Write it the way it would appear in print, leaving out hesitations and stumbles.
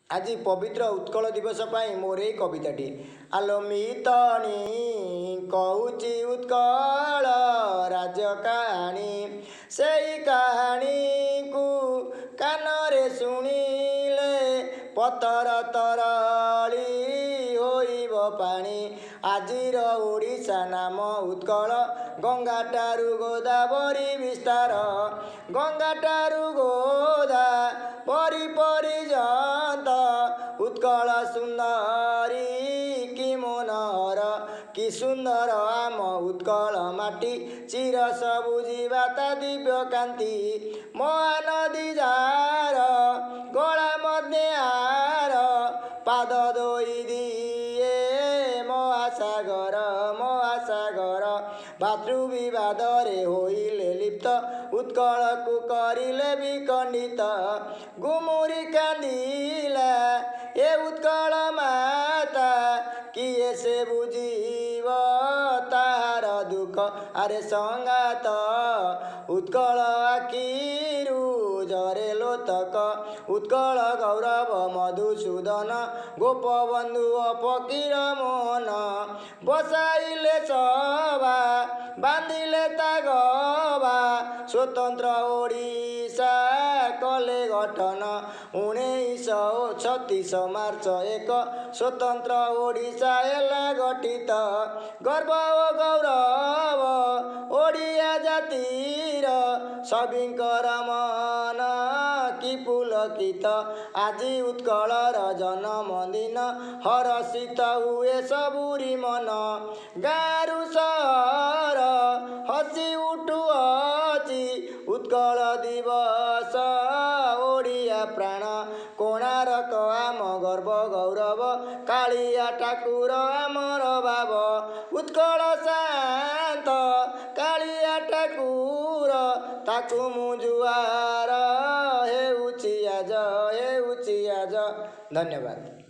आज पवित्र उत्कल दिवस पाई मोर ए कविताटी। आलो मितनी कहूची उत्कल राज कहानी, सेई कहानी को कानरे शुणिले पतर तरली होइब पानी। आजिर ओडिशा नाम उत्कल, गंगाटारू गोदावरी विस्तार, गंगाटारू गोदा परी परिजंत उत्कल सुंदरी कि मनोहर। कि सुंदर आम उत्कल माटी, चिर सबुजी बाता दिव्य कांति। महानदी जार गला मध्य आर, पाद धोई दिए महासागर महासागर। भातृ विवादरे होइले लिप्त, उत्कल को करिले विखंडित। गुमुरी कांदिला ए उत्कल माता, किए से बुझीब तार दुख। आरे संगात उत्कल आखिरु जरे लोतक, उत्कल गौरव मधुसूदन। गोपबंधु फकीर मोहन, बसाइले सभा बांधिले तागवा। स्वतंत्र ओडिशा कले गठन 1936 मार्च 1, स्वतंत्र ओडिशा हेला गठित। गर्व ओ गौरव ओडिया जातिर, सभिंकर मन कि पुलकित। आजी उत्कलर जन्मदिन, हर्षित हुए सबुरी मन। गारु सहर हसी उठुअछि, उत्कल दिवस ओडिया प्राण। कोणार्क आम गर्व गौरव, कालिया ठाकुर आमर भाव। उत्कल शांत कालिया ठाकुर, ताकु मुजुआर हेउछि आज हेउछि आज। धन्यवाद।